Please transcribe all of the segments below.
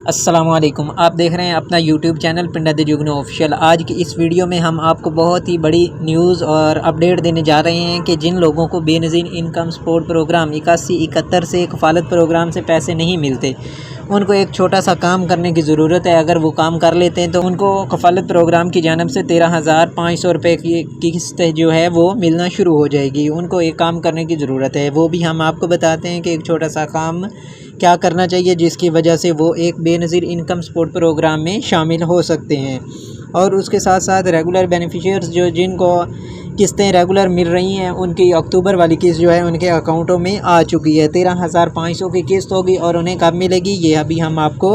السلام علیکم، آپ دیکھ رہے ہیں اپنا یوٹیوب چینل پنڈا دی جگنو آفیشیل۔ آج کی اس ویڈیو میں ہم آپ کو بہت ہی بڑی نیوز اور اپڈیٹ دینے جا رہے ہیں کہ جن لوگوں کو بے نظیر انکم سپورٹ پروگرام 8171 سے کفالت پروگرام سے پیسے نہیں ملتے، ان کو ایک چھوٹا سا کام کرنے کی ضرورت ہے۔ اگر وہ کام کر لیتے ہیں تو ان کو کفالت پروگرام کی جانب سے 13,500 روپے کی قسط جو ہے وہ ملنا شروع ہو جائے گی۔ ان کو ایک کام کرنے کی ضرورت ہے، وہ بھی ہم آپ کو بتاتے ہیں کہ ایک چھوٹا سا کام کیا کرنا چاہیے جس کی وجہ سے وہ ایک بے نظیر انکم سپورٹ پروگرام میں شامل ہو سکتے ہیں۔ اور اس کے ساتھ ساتھ ریگولر بینیفیشیئرز جن کو قسطیں ریگولر مل رہی ہیں، ان کی اکتوبر والی قسط جو ہے ان کے اکاؤنٹوں میں آ چکی ہے۔ 13,500 کی قسط ہوگی اور انہیں کب ملے گی یہ ابھی ہم آپ کو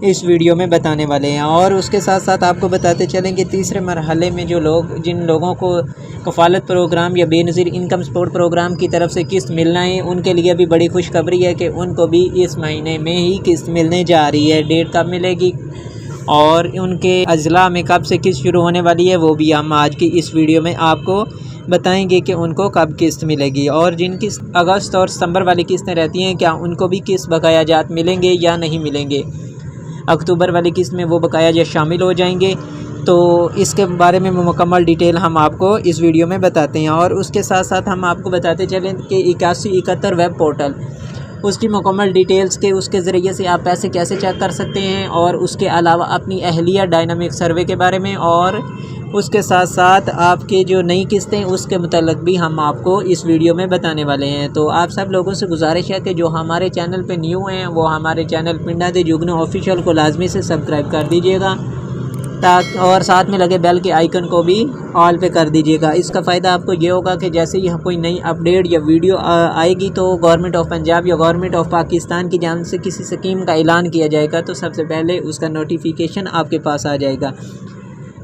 اس ویڈیو میں بتانے والے ہیں۔ اور اس کے ساتھ ساتھ آپ کو بتاتے چلیں کہ تیسرے مرحلے میں جن لوگوں کو کفالت پروگرام یا بے نظیر انکم سپورٹ پروگرام کی طرف سے قسط ملنا ہے، ان کے لیے بھی بڑی خوشخبری ہے کہ ان کو بھی اس مہینے میں ہی قسط ملنے جا رہی ہے۔ ڈیٹ کب ملے گی اور ان کے اضلاع میں کب سے قسط شروع ہونے والی ہے وہ بھی ہم آج کی اس ویڈیو میں آپ کو بتائیں گے کہ ان کو کب قسط ملے گی۔ اور جن کی اگست اور ستمبر والی قسطیں رہتی ہیں، کیا ان کو بھی قسط بقایا جات ملیں گے یا نہیں ملیں گے۔ اکتوبر والی قسط میں وہ بقایا جات شامل ہو جائیں گے، تو اس کے بارے میں مکمل ڈیٹیل ہم آپ کو اس ویڈیو میں بتاتے ہیں۔ اور اس کے ساتھ ساتھ ہم آپ کو بتاتے چلیں کہ 8171 ویب پورٹل، اس کی مکمل ڈیٹیلز کے اس کے ذریعے سے آپ پیسے کیسے چیک کر سکتے ہیں، اور اس کے علاوہ اپنی اہلیہ ڈائنامک سروے کے بارے میں، اور اس کے ساتھ ساتھ آپ کے جو نئی قسطیں اس کے متعلق بھی ہم آپ کو اس ویڈیو میں بتانے والے ہیں۔ تو آپ سب لوگوں سے گزارش ہے کہ جو ہمارے چینل پہ نیو ہیں وہ ہمارے چینل پنڈا دی جگنو آفیشیل کو لازمی سے سبسکرائب کر دیجیے گا، اور ساتھ میں لگے بیل کے آئیکن کو بھی آل پہ کر دیجیے گا۔ اس کا فائدہ آپ کو یہ ہوگا کہ جیسے ہی کوئی نئی اپڈیٹ یا ویڈیو آئے گی تو گورنمنٹ آف پنجاب یا گورنمنٹ آف پاکستان کی جانب سے کسی اسکیم کا اعلان کیا جائے گا تو سب سے پہلے اس کا نوٹیفیکیشن آپ کے پاس آ جائے گا،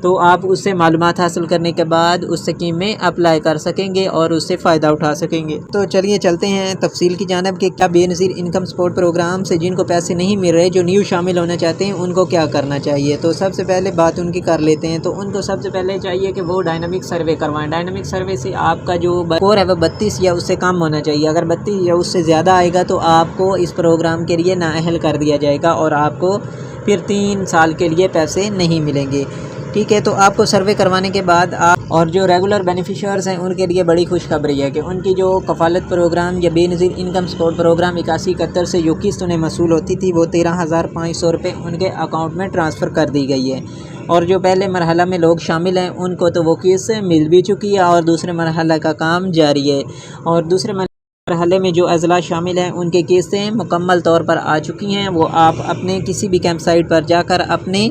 تو آپ اس سے معلومات حاصل کرنے کے بعد اس اسکیم میں اپلائی کر سکیں گے اور اس سے فائدہ اٹھا سکیں گے۔ تو چلیے چلتے ہیں تفصیل کی جانب کہ کیا بے نظیر انکم سپورٹ پروگرام سے جن کو پیسے نہیں مل رہے، جو نیو شامل ہونا چاہتے ہیں، ان کو کیا کرنا چاہیے۔ تو سب سے پہلے بات ان کی کر لیتے ہیں۔ تو ان کو سب سے پہلے چاہیے کہ وہ ڈائنامک سروے کروائیں۔ ڈائنامک سروے سے آپ کا جو اسکور ہے وہ 32 یا اس سے کم ہونا چاہیے۔ اگر 32 یا اس سے زیادہ آئے گا تو آپ کو اس پروگرام کے لیے نااہل کر دیا جائے گا اور آپ کو پھر 3 سال کے لیے پیسے نہیں ملیں گے۔ ٹھیک ہے، تو آپ کو سروے کروانے کے بعد اور جو ریگولر بینیفیشیئرز ہیں ان کے لیے بڑی خوشخبری ہے کہ ان کی جو کفالت پروگرام یا بے نظیر انکم سپورٹ پروگرام 8171 سے جو قسط انہیں موصول ہوتی تھی وہ 13,500 روپے ان کے اکاؤنٹ میں ٹرانسفر کر دی گئی ہے۔ اور جو پہلے مرحلہ میں لوگ شامل ہیں ان کو تو وہ قسط مل بھی چکی ہے اور دوسرے مرحلہ کا کام جاری ہے۔ اور دوسرے مرحلے میں جو اضلاع شامل ہیں ان کی قسطیں مکمل طور پر آ چکی ہیں، وہ آپ اپنے کسی بھی کیمپ سائٹ پر جا کر اپنے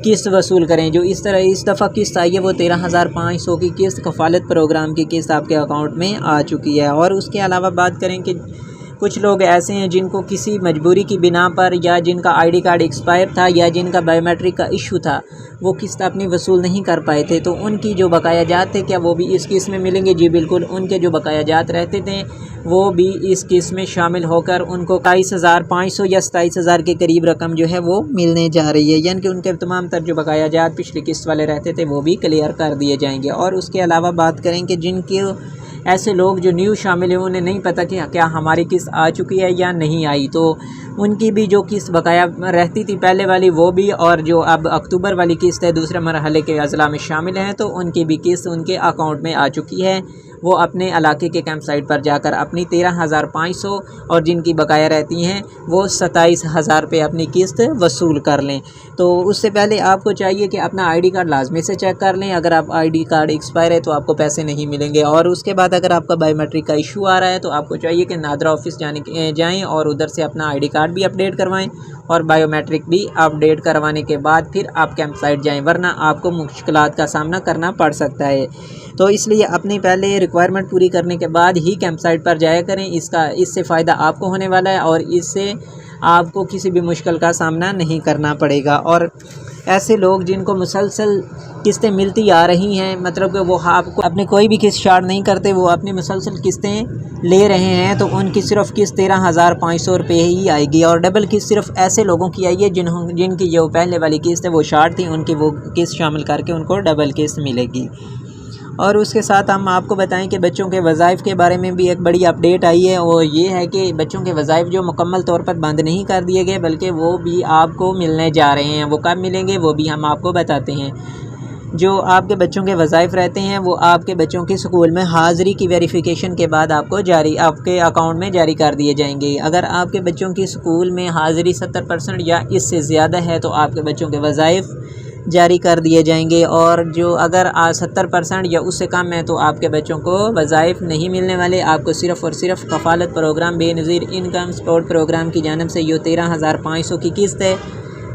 قسط وصول کریں۔ جو اس دفعہ قسط آئی ہے وہ 13,500 کی قسط کفالت پروگرام کی قسط آپ کے اکاؤنٹ میں آ چکی ہے۔ اور اس کے علاوہ بات کریں کہ کچھ لوگ ایسے ہیں جن کو کسی مجبوری کی بنا پر، یا جن کا آئی ڈی کارڈ ایکسپائر تھا یا جن کا بائیو میٹرک کا ایشو تھا، وہ قسط اپنی وصول نہیں کر پائے تھے، تو ان کی جو بقایا جات تھے کیا وہ بھی اس قسط میں ملیں گے؟ جی بالکل، ان کے جو بقایا جات رہتے تھے وہ بھی اس قسط میں شامل ہو کر ان کو 22,500 یا 27,000 کے قریب رقم جو ہے وہ ملنے جا رہی ہے، یعنی کہ ان کے تمام تر جو بقایا جات پچھلی قسط والے رہتے تھے وہ بھی کلیئر کر دیے جائیں گے۔ اور اس کے علاوہ بات کریں کہ جن کے ایسے لوگ جو نیو شامل ہیں انہیں نہیں پتہ کہ کیا ہماری قسط آ چکی ہے یا نہیں آئی، تو ان کی بھی جو قسط بقایا رہتی تھی پہلے والی وہ بھی، اور جو اب اکتوبر والی قسط ہے دوسرے مرحلے کے اضلاع میں شامل ہیں تو ان کی بھی قسط ان کے اکاؤنٹ میں آ چکی ہے۔ وہ اپنے علاقے کے کیمپ سائٹ پر جا کر اپنی 13,500 اور جن کی بقایا رہتی ہیں وہ 27,000 پہ اپنی قسط وصول کر لیں۔ تو اس سے پہلے آپ کو چاہیے کہ اپنا آئی ڈی کارڈ لازمی سے چیک کر لیں۔ اگر آپ آئی ڈی کارڈ ایکسپائر ہے تو آپ کو پیسے نہیں ملیں گے۔ اور اس کے بعد اگر آپ کا بائیو میٹرک کا ایشو آ رہا ہے تو آپ کو چاہیے کہ نادرا آفس جائیں اور ادھر سے اپنا آئی ڈی کارڈ بھی اپڈیٹ کروائیں اور بائیو میٹرک بھی اپڈیٹ کروانے کے بعد پھر آپ کیمپ سائٹ جائیں، ورنہ آپ کو مشکلات کا سامنا کرنا پڑ سکتا ہے۔ تو اس لیے اپنی پہلے ریکوائرمنٹ پوری کرنے کے بعد ہی کیمپ سائٹ پر جایا کریں۔ اس سے فائدہ آپ کو ہونے والا ہے اور اس سے آپ کو کسی بھی مشکل کا سامنا نہیں کرنا پڑے گا۔ اور ایسے لوگ جن کو مسلسل قسطیں ملتی آ رہی ہیں، مطلب کہ وہ آپ کو اپنے کوئی بھی قسط شارٹ نہیں کرتے، وہ اپنی مسلسل قسطیں لے رہے ہیں، تو ان کی صرف قسط 13,500 روپے ہی آئے گی۔ اور ڈبل قسط صرف ایسے لوگوں کی آئی ہے جن کی جو پہلے والی قسط ہے وہ شارٹ تھی، ان کی وہ قسط شامل کر کے ان کو ڈبل قسط ملے گی۔ اور اس کے ساتھ ہم آپ کو بتائیں کہ بچوں کے وظائف کے بارے میں بھی ایک بڑی اپڈیٹ آئی ہے، اور یہ ہے کہ بچوں کے وظائف جو مکمل طور پر بند نہیں کر دیے گئے بلکہ وہ بھی آپ کو ملنے جا رہے ہیں۔ وہ کب ملیں گے وہ بھی ہم آپ کو بتاتے ہیں۔ جو آپ کے بچوں کے وظائف رہتے ہیں وہ آپ کے بچوں کی اسکول میں حاضری کی ویریفیکیشن کے بعد آپ کے اکاؤنٹ میں جاری کر دیے جائیں گے۔ اگر آپ کے بچوں کی اسکول میں حاضری 70% یا اس سے زیادہ ہے تو آپ کے بچوں کے وظائف جاری کر دیے جائیں گے، اور جو اگر 70% یا اس سے کم ہے تو آپ کے بچوں کو وظائف نہیں ملنے والے۔ آپ کو صرف اور صرف کفالت پروگرام بے نظیر انکم سپورٹ پروگرام کی جانب سے جو 13,500 کی قسط ہے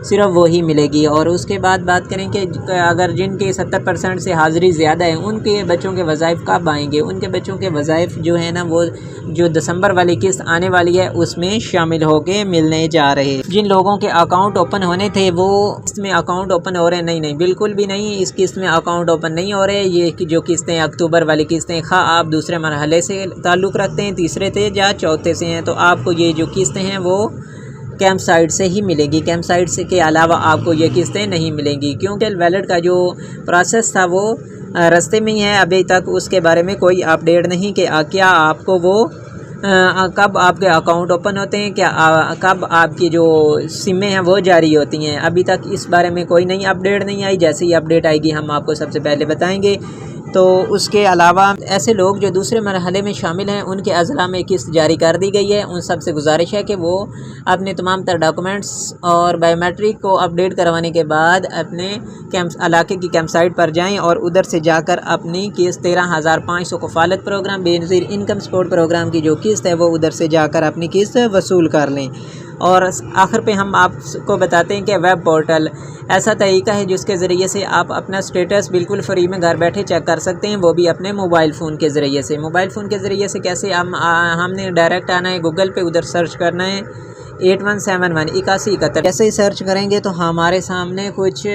صرف وہی ملے گی۔ اور اس کے بعد بات کریں کہ اگر جن کے 70% سے حاضری زیادہ ہے ان کے بچوں کے وظائف کب آئیں گے؟ ان کے بچوں کے وظائف جو ہے نا وہ جو دسمبر والی قسط آنے والی ہے اس میں شامل ہو کے ملنے جا رہے ہیں۔ جن لوگوں کے اکاؤنٹ اوپن ہونے تھے وہ اس میں اکاؤنٹ اوپن ہو رہے ہیں، نہیں بالکل بھی نہیں، اس قسط میں اکاؤنٹ اوپن نہیں ہو رہے۔ یہ جو قسطیں اکتوبر والی قسطیں خواہ آپ دوسرے مرحلے سے تعلق رکھتے ہیں، تیسرے سے یا چوتھے سے ہیں، تو آپ کو یہ جو قسطیں ہیں وہ کیمپ سائٹ سے ہی ملے گی۔ کیمپ سائٹ سے کے علاوہ آپ کو یہ قسطیں نہیں ملیں گی، کیونکہ ویلٹ کا جو پروسیس تھا وہ رستے میں ہی ہے، ابھی تک اس کے بارے میں کوئی اپڈیٹ نہیں کہ کیا آپ کو وہ کب آپ کے اکاؤنٹ اوپن ہوتے ہیں، کب آپ کی جو سمیں ہیں وہ جاری ہوتی ہیں، ابھی تک اس بارے میں کوئی نئی اپڈیٹ نہیں آئی۔ جیسے ہی اپڈیٹ آئے گی ہم آپ کو سب سے پہلے بتائیں گے۔ تو اس کے علاوہ ایسے لوگ جو دوسرے مرحلے میں شامل ہیں ان کے اضلاع میں قسط جاری کر دی گئی ہے، ان سب سے گزارش ہے کہ وہ اپنے تمام تر ڈاکومنٹس اور بایو میٹرک کو اپڈیٹ کروانے کے بعد اپنے علاقے کی کیمپ سائٹ پر جائیں اور ادھر سے جا کر اپنی قسط 13,500 کفالت پروگرام بے نظیر انکم سپورٹ پروگرام کی جو قسط ہے وہ ادھر سے جا کر اپنی قسط وصول کر لیں۔ اور آخر پہ ہم آپ کو بتاتے ہیں کہ ویب پورٹل ایسا طریقہ ہے جس کے ذریعے سے آپ اپنا سٹیٹس بالکل فری میں گھر بیٹھے چیک کر سکتے ہیں، وہ بھی اپنے موبائل فون کے ذریعے سے۔ موبائل فون کے ذریعے سے کیسے؟ ہم نے ڈائریکٹ آنا ہے گوگل پہ، ادھر سرچ کرنا ہے 8171 جیسے ہی سرچ کریں گے تو ہمارے سامنے کچھ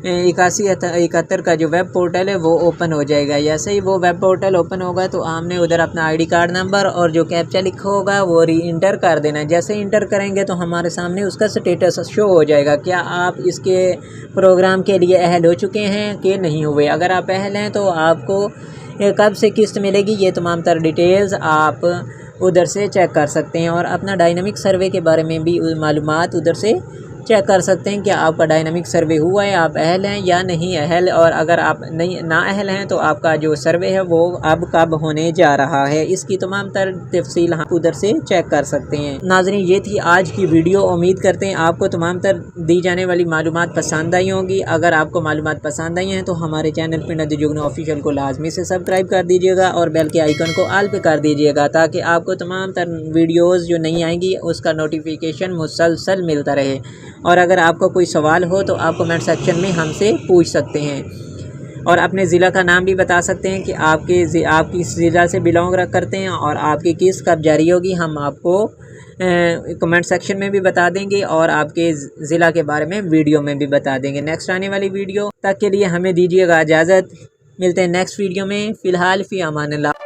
8171 کا جو ویب پورٹل ہے وہ اوپن ہو جائے گا۔ جیسے ہی وہ ویب پورٹل اوپن ہوگا تو ہم نے ادھر اپنا آئی ڈی کارڈ نمبر اور جو کیپچا لکھا ہوگا وہ ری انٹر کر دینا ہے۔ جیسے انٹر کریں گے تو ہمارے سامنے اس کا سٹیٹس شو ہو جائے گا، کیا آپ اس کے پروگرام کے لیے اہل ہو چکے ہیں کہ نہیں ہوئے۔ اگر آپ اہل ہیں تو آپ کو کب سے قسط ملے گی یہ تمام تر ڈیٹیلز آپ ادھر سے چیک کر سکتے ہیں، اور اپنا ڈائنامک سروے کے بارے میں بھی معلومات ادھر سے چیک کر سکتے ہیں کہ آپ کا ڈائنامک سروے ہوا ہے، آپ اہل ہیں یا نہیں اہل، اور اگر آپ نا اہل ہیں تو آپ کا جو سروے ہے وہ اب کب ہونے جا رہا ہے، اس کی تمام تر تفصیل ہم ادھر سے چیک کر سکتے ہیں۔ ناظرین یہ تھی آج کی ویڈیو، امید کرتے ہیں آپ کو تمام تر دی جانے والی معلومات پسند آئی ہوں گی۔ اگر آپ کو معلومات پسند آئی ہیں تو ہمارے چینل پنڈت جگنو آفیشیل کو لازمی سے سبسکرائب کر دیجیے گا اور بیل کے آئیکن کو آل پہ کر دیجیے گا، تاکہ آپ کو تمام تر ویڈیوز جو نہیں آئیں گی اس کا نوٹیفیکیشن مسلسل ملتا رہے۔ اور اگر آپ کو کوئی سوال ہو تو آپ کمنٹ سیکشن میں ہم سے پوچھ سکتے ہیں، اور اپنے ضلع کا نام بھی بتا سکتے ہیں کہ آپ کس ضلع سے بلانگ کرتے ہیں اور آپ کی قسط کب جاری ہوگی، ہم آپ کو کمنٹ سیکشن میں بھی بتا دیں گے اور آپ کے ضلع کے بارے میں ویڈیو میں بھی بتا دیں گے۔ نیکسٹ آنے والی ویڈیو تک کے لیے ہمیں دیجیے گا اجازت، ملتے ہیں نیکسٹ ویڈیو میں، فی الحال فی امان اللہ۔